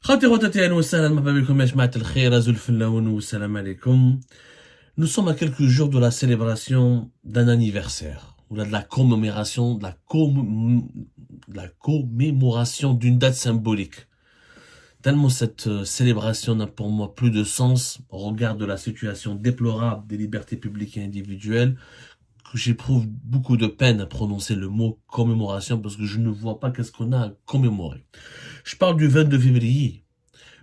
خاوتي خواتاتي اهلا وسهلا مرحبا بكم يا جماعة الخير أزول الفلاون والسلام عليكم. Nous sommes à quelques jours de la célébration d'un anniversaire ou de la commémoration de la commémoration d'une date symbolique. Tellement cette célébration n'a pour moi plus de sens au regard de la situation déplorable des libertés publiques et individuelles que j'éprouve beaucoup de peine à prononcer le mot commémoration parce que je ne vois pas qu'est-ce qu'on a à commémorer. Je parle du 22 février.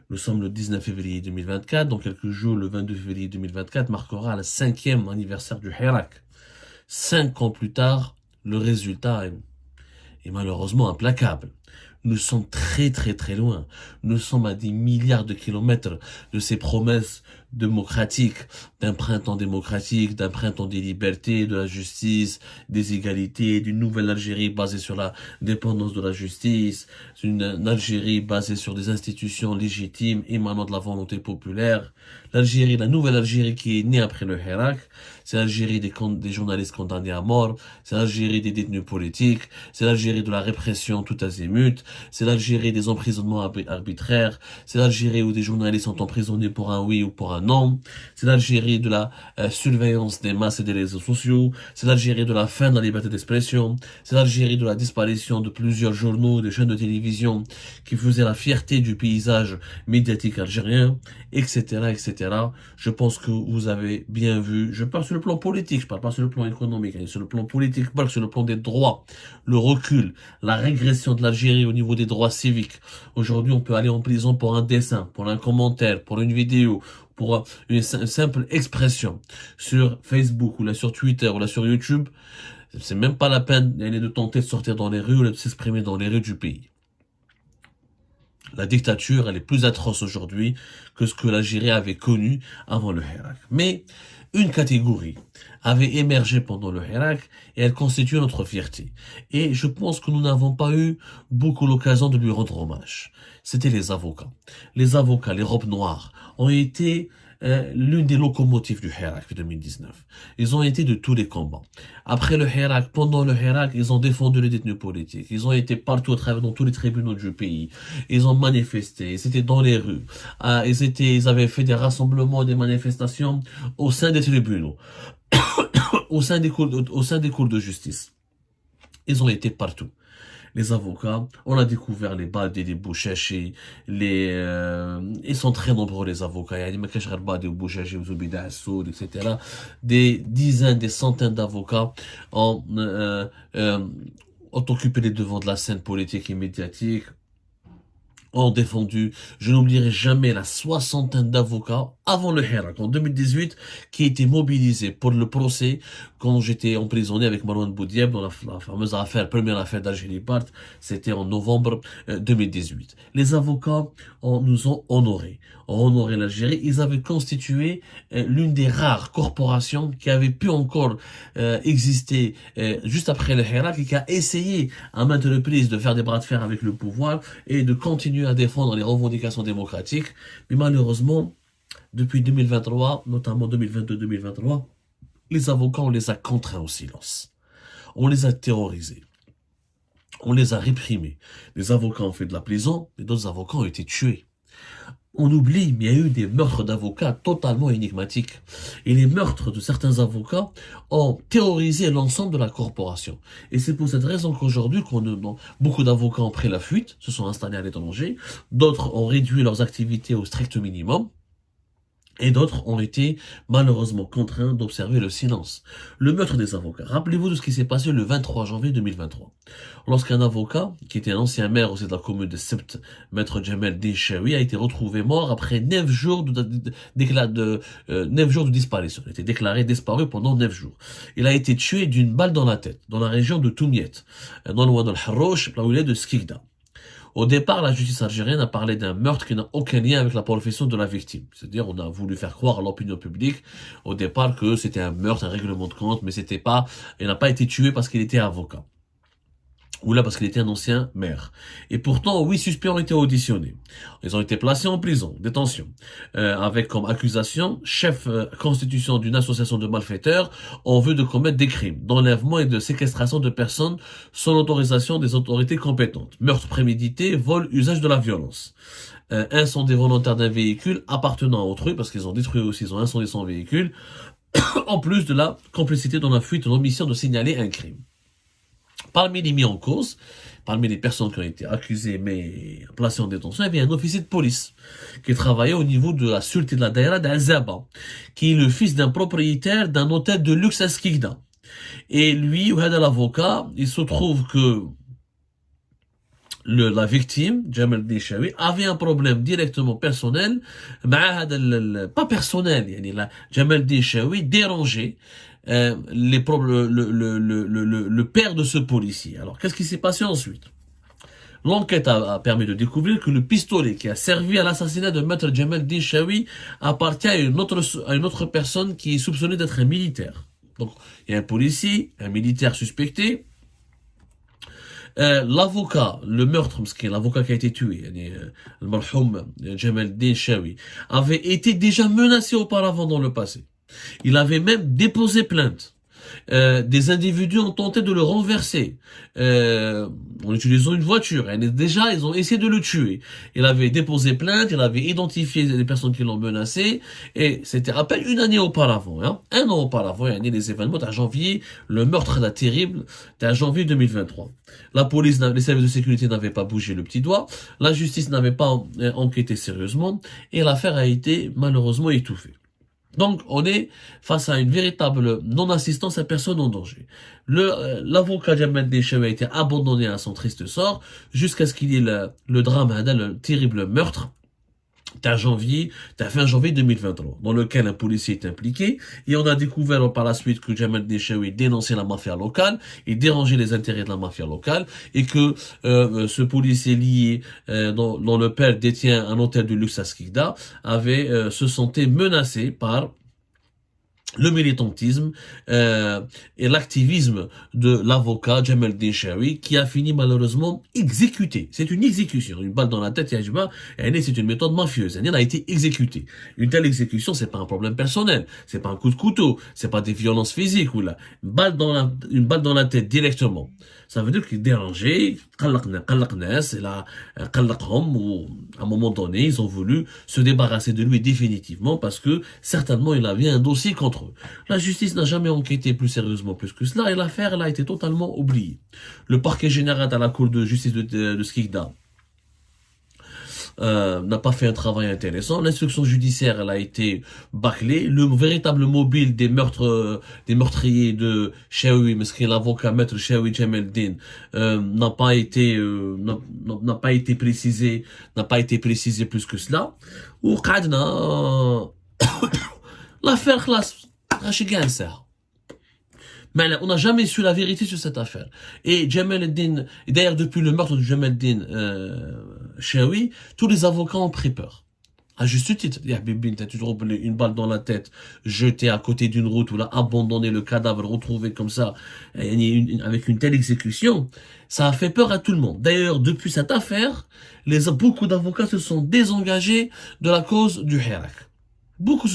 Nous sommes le 19 février 2024. Dans quelques jours, le 22 février 2024 marquera le 5e anniversaire du Hirak. 5 ans plus tard, le résultat est malheureusement implacable. Nous sommes très loin. Nous sommes à des milliards de kilomètres de ces promesses démocratiques, d'un printemps démocratique, d'un printemps des libertés, de la justice, des égalités, d'une nouvelle Algérie basée sur la dépendance de la justice, une Algérie basée sur des institutions légitimes émanant de la volonté populaire. L'Algérie, la nouvelle Algérie qui est née après le Hirak, c'est l'Algérie des journalistes condamnés à mort, c'est l'Algérie des détenus politiques, c'est l'Algérie de la répression tout azimut, c'est l'Algérie des emprisonnements arbitraires, c'est l'Algérie où des journalistes sont emprisonnés pour un oui ou pour un non, c'est l'Algérie de la surveillance des masses et des réseaux sociaux, c'est l'Algérie de la fin de la liberté d'expression, c'est l'Algérie de la disparition de plusieurs journaux, des chaînes de télévision qui faisaient la fierté du paysage médiatique algérien, etc., etc. Je pense que vous avez bien vu, je parle sur le plan politique, je parle pas sur le plan économique, sur le plan politique, je parle sur le plan des droits, le recul, la régression de l'Algérie au niveau des droits civiques. Aujourd'hui, on peut aller en prison pour un dessin, pour un commentaire, pour une vidéo, pour une simple expression sur Facebook ou là sur Twitter ou là sur YouTube. C'est même pas la peine de tenter de sortir dans les rues ou de s'exprimer dans les rues du pays. La dictature, elle est plus atroce aujourd'hui que ce que l'Algérie avait connu avant le Hirak. Mais une catégorie avait émergé pendant le Hirak et elle constitue notre fierté. Et je pense que nous n'avons pas eu beaucoup l'occasion de lui rendre hommage. C'était les avocats. Les avocats, les robes noires, ont été l'une des locomotives du Hirak de 2019. Ils ont été de tous les combats. Après le Hirak, pendant le Hirak, ils ont défendu les détenus politiques. Ils ont été partout dans tous les tribunaux du pays. Ils ont manifesté. Ils étaient dans les rues. Ils avaient fait des rassemblements, des manifestations au sein des tribunaux, au sein des cours de justice. Ils ont été partout. Les avocats, on a découvert les Badi, les Bouchachi, ils sont très nombreux les avocats, etc. Des dizaines, des centaines d'avocats ont occupé les devants de la scène politique et médiatique, ont défendu, je n'oublierai jamais la soixantaine d'avocats avant le Hirak en 2018 qui étaient mobilisés pour le procès quand j'étais emprisonné avec Marouane Boudieb dans la fameuse première affaire d'Algérie Part, c'était en novembre 2018. Les avocats nous ont honoré l'Algérie. Ils avaient constitué l'une des rares corporations qui avait pu encore exister juste après le Hirak et qui a essayé à maintes reprises de faire des bras de fer avec le pouvoir et de continuer à défendre les revendications démocratiques. Mais malheureusement, depuis 2023, notamment 2022-2023, les avocats, on les a contraints au silence. On les a terrorisés. On les a réprimés. Les avocats ont fait de la prison, et d'autres avocats ont été tués. On oublie, mais il y a eu des meurtres d'avocats totalement énigmatiques. Et les meurtres de certains avocats ont terrorisé l'ensemble de la corporation. Et c'est pour cette raison qu'aujourd'hui, beaucoup d'avocats ont pris la fuite, se sont installés à l'étranger, d'autres ont réduit leurs activités au strict minimum, et d'autres ont été malheureusement contraints d'observer le silence. Le meurtre des avocats. Rappelez-vous de ce qui s'est passé le 23 janvier 2023. Lorsqu'un avocat, qui était un ancien maire aussi de la commune de Sept, Maître Djamel Deshaoui, a été retrouvé mort après 9 jours de disparition. Il a été déclaré disparu pendant 9 jours. Il a été tué d'une balle dans la tête, dans la région de Toumiet, non loin de l'Harrouch, là où il est de Skikda. Au départ, la justice algérienne a parlé d'un meurtre qui n'a aucun lien avec la profession de la victime. C'est-à-dire, on a voulu faire croire à l'opinion publique, au départ, que c'était un meurtre, un règlement de compte, mais il n'a pas été tué parce qu'il était avocat. Ou là parce qu'il était un ancien maire. Et pourtant, 8 suspects ont été auditionnés. Ils ont été placés en prison, détention, avec comme accusation chef constitution d'une association de malfaiteurs en vue de commettre des crimes, d'enlèvement et de séquestration de personnes sans l'autorisation des autorités compétentes, meurtre prémédité, vol, usage de la violence. Un sont des volontaires d'un véhicule appartenant à autrui, parce qu'ils ont détruit aussi, ils ont incendié son véhicule, en plus de la complicité dans la fuite ou l'omission de signaler un crime. Parmi les mis en cause, parmi les personnes qui ont été accusées mais placées en détention, il y avait un officier de police qui travaillait au niveau de la sûreté de la Daïra d'Azaba, qui est le fils d'un propriétaire d'un hôtel de luxe à Skikda. Et lui, l'avocat, il se trouve que la victime, Jamal Dishawi, avait un problème directement personnel, pas personnel, Jamal Dishawi dérangeait le père de ce policier. Alors, qu'est-ce qui s'est passé ensuite? L'enquête a permis de découvrir que le pistolet qui a servi à l'assassinat de Maître Jamal Dishawi appartient à une autre personne qui est soupçonnée d'être un militaire. Donc, il y a un policier, un militaire suspecté. L'avocat, le meurtre, l'avocat qui a été tué, le marhoum Jamal Dishawi, avait été déjà menacé auparavant dans le passé. Il avait même déposé plainte. Des individus ont tenté de le renverser en utilisant une voiture. Et déjà, ils ont essayé de le tuer. Il avait déposé plainte, il avait identifié les personnes qui l'ont menacé, et c'était à peine une année auparavant. Hein. Un an auparavant, il y a les événements à janvier, le meurtre là, terrible, c'était à janvier 2023. La police, les services de sécurité n'avaient pas bougé le petit doigt, la justice n'avait pas enquêté sérieusement, et l'affaire a été malheureusement étouffée. Donc, on est face à une véritable non-assistance à personne en danger. L'avocat Jamal Dishawi a été abandonné à son triste sort jusqu'à ce qu'il y ait le drame, le terrible meurtre fin janvier 2023, dans lequel un policier est impliqué, et on a découvert par la suite que Jamal Dishawi dénonçait la mafia locale, et dérangeait les intérêts de la mafia locale, et que ce policier lié, dont le père détient un hôtel de luxe à Skikda, se sentait menacé par le militantisme et l'activisme de l'avocat Jamal Dishawi, qui a fini malheureusement exécuté. C'est une exécution, une balle dans la tête, c'est une méthode mafieuse. Elle a été exécutée. Une telle exécution, c'est pas un problème personnel, c'est pas un coup de couteau, c'est pas des violences physiques ou là, une balle dans la tête directement. Ça veut dire qu'il dérangeait, ou à un moment donné, ils ont voulu se débarrasser de lui définitivement parce que certainement il avait un dossier contre eux. La justice n'a jamais enquêté plus sérieusement plus que cela et l'affaire elle a été totalement oubliée. Le parquet général à la cour de justice de Skikda n'a pas fait un travail intéressant. L'instruction judiciaire elle a été bâclée. Le véritable mobile des meurtriers de Chaoui, mais ce qui est l'avocat maître Chaoui Jamaldin, n'a pas été précisé plus que cela. Ou qadna l'affaire classe mais on n'a jamais su la vérité sur cette affaire. Et Jamaldin, et d'ailleurs depuis le meurtre de Jamaldin Chaoui, tous les avocats ont pris peur. À juste titre, t'as toujours une balle dans la tête, jetée à côté d'une route, ou là, abandonné le cadavre, retrouvé comme ça, avec une telle exécution, ça a fait peur à tout le monde. D'ailleurs, depuis cette affaire, beaucoup d'avocats se sont désengagés de la cause du Hirak. Beaucoup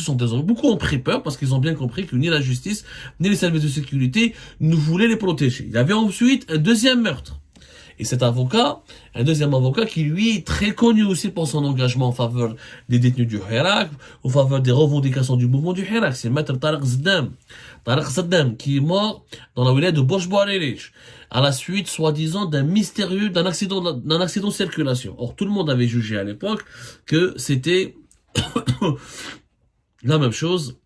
ont pris peur parce qu'ils ont bien compris que ni la justice, ni les services de sécurité ne voulaient les protéger. Il y avait ensuite un deuxième meurtre. Et cet avocat, un deuxième avocat qui lui est très connu aussi pour son engagement en faveur des détenus du Hirak, en faveur des revendications du mouvement du Hirak, c'est Maître Tariq Saddam. Tariq Saddam qui est mort dans la wilaya de Boshboarerich à la suite, soi-disant, d'un accident de circulation. Or, tout le monde avait jugé à l'époque que c'était la même chose,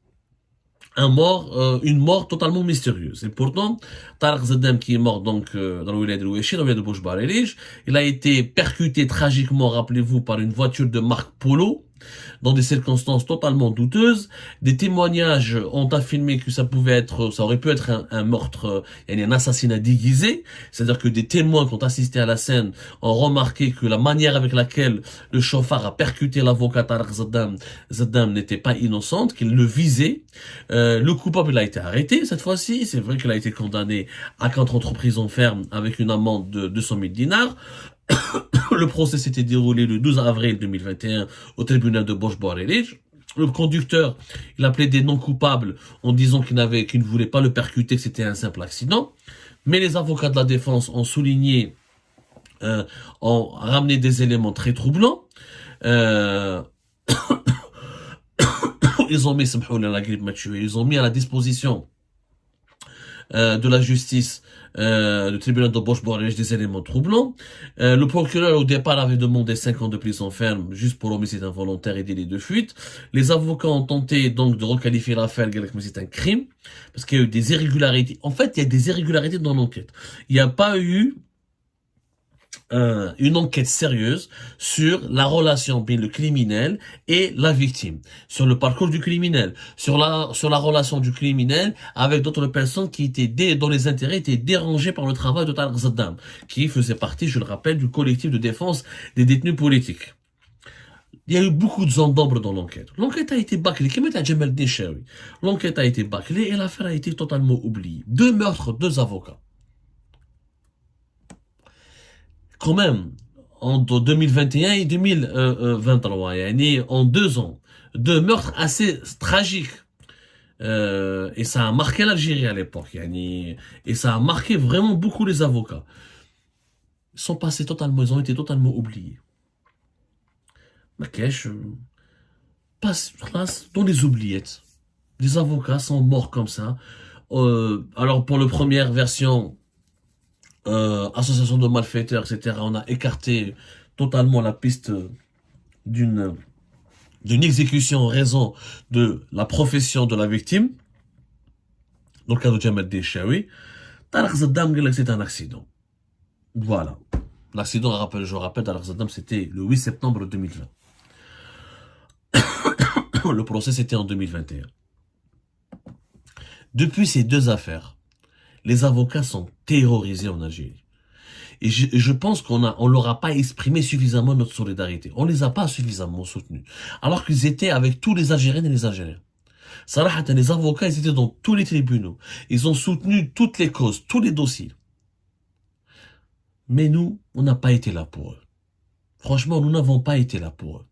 une mort totalement mystérieuse. Et pourtant, Tariq Saddam qui est mort donc dans le wilaya de Louéchi, dans le wilaya de Boshboarerich, il a été percuté tragiquement, rappelez-vous, par une voiture de marque Polo, dans des circonstances totalement douteuses. Des témoignages ont affirmé que ça aurait pu être un meurtre, un assassinat déguisé. C'est-à-dire que des témoins qui ont assisté à la scène ont remarqué que la manière avec laquelle le chauffard a percuté l'avocat Tariq Saddam n'était pas innocente, qu'il le visait. Le coupable a été arrêté cette fois-ci. C'est vrai qu'il a été condamné à 4 ans de prison ferme avec une amende de 200 000 dinars. Le procès s'était déroulé le 12 avril 2021 au tribunal de Boshboarerich. Le conducteur, il a plaidé non coupable en disant qu'il ne voulait pas le percuter, que c'était un simple accident. Mais les avocats de la défense ont souligné, ont ramené des éléments très troublants. Euh, ils ont mis, la grippe m'a tué, ils ont mis à la disposition de la justice, le tribunal de Bosch-Borège des éléments troublants. Le procureur au départ avait demandé 5 ans de prison ferme juste pour homicide involontaire et délit de fuite. Les avocats ont tenté donc de requalifier l'affaire, mais c'est un crime parce qu'il y a eu des irrégularités. En fait, il y a des irrégularités dans l'enquête. Il n'y a pas eu une enquête sérieuse sur la relation entre le criminel et la victime, sur le parcours du criminel, sur la relation du criminel avec d'autres personnes qui étaient dont les intérêts étaient dérangés par le travail de Tariq Saddam, qui faisait partie, je le rappelle, du collectif de défense des détenus politiques. Il y a eu beaucoup de zones d'ombre dans l'enquête. L'enquête a été bâclée. L'enquête a été bâclée et l'affaire a été totalement oubliée. 2 meurtres, 2 avocats. Quand même, entre 2021 et 2023, en 2 ans, 2 meurtres assez tragiques. Et ça a marqué l'Algérie à l'époque. Et ça a marqué vraiment beaucoup les avocats. Ils ont été totalement oubliés. Makesh passe dans les oubliettes. Les avocats sont morts comme ça. Alors pour la première version, association de malfaiteurs, etc., on a écarté totalement la piste d'une exécution en raison de la profession de la victime. Dans le cas de Jamal Deshaoui, Tariq Saddam, c'est un accident. Voilà. L'accident, je rappelle, Tariq Saddam, c'était le 8 septembre 2020. Le procès, c'était en 2021. Depuis ces 2 affaires, les avocats sont terrorisés en Algérie. Et je pense qu'on leur a pas exprimé suffisamment notre solidarité. On les a pas suffisamment soutenus. Alors qu'ils étaient avec tous les Algériennes et les Algériens. Sarah, les avocats, ils étaient dans tous les tribunaux. Ils ont soutenu toutes les causes, tous les dossiers. Mais nous, on n'a pas été là pour eux. Franchement, nous n'avons pas été là pour eux.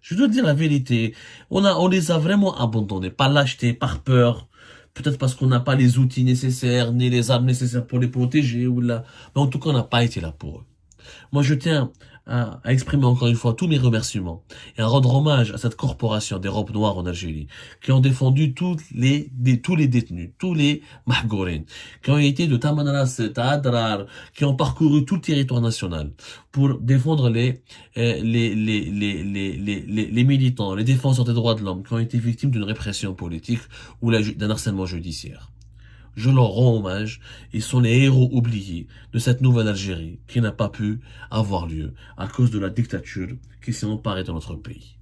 Je dois dire la vérité. On les a vraiment abandonnés. Par lâcheté, par peur. Peut-être parce qu'on n'a pas les outils nécessaires, ni les armes nécessaires pour les protéger, Mais en tout cas, on n'a pas été là pour eux. Moi, je tiens à exprimer encore une fois tous mes remerciements et à rendre hommage à cette corporation des robes noires en Algérie qui ont défendu tous les détenus, tous les mahgourines, qui ont été de Tamanras, Adrar, qui ont parcouru tout le territoire national pour défendre les militants, les défenseurs des droits de l'homme qui ont été victimes d'une répression politique ou d'un harcèlement judiciaire. Je leur rends hommage. Ils sont les héros oubliés de cette nouvelle Algérie qui n'a pas pu avoir lieu à cause de la dictature qui s'est emparée de notre pays.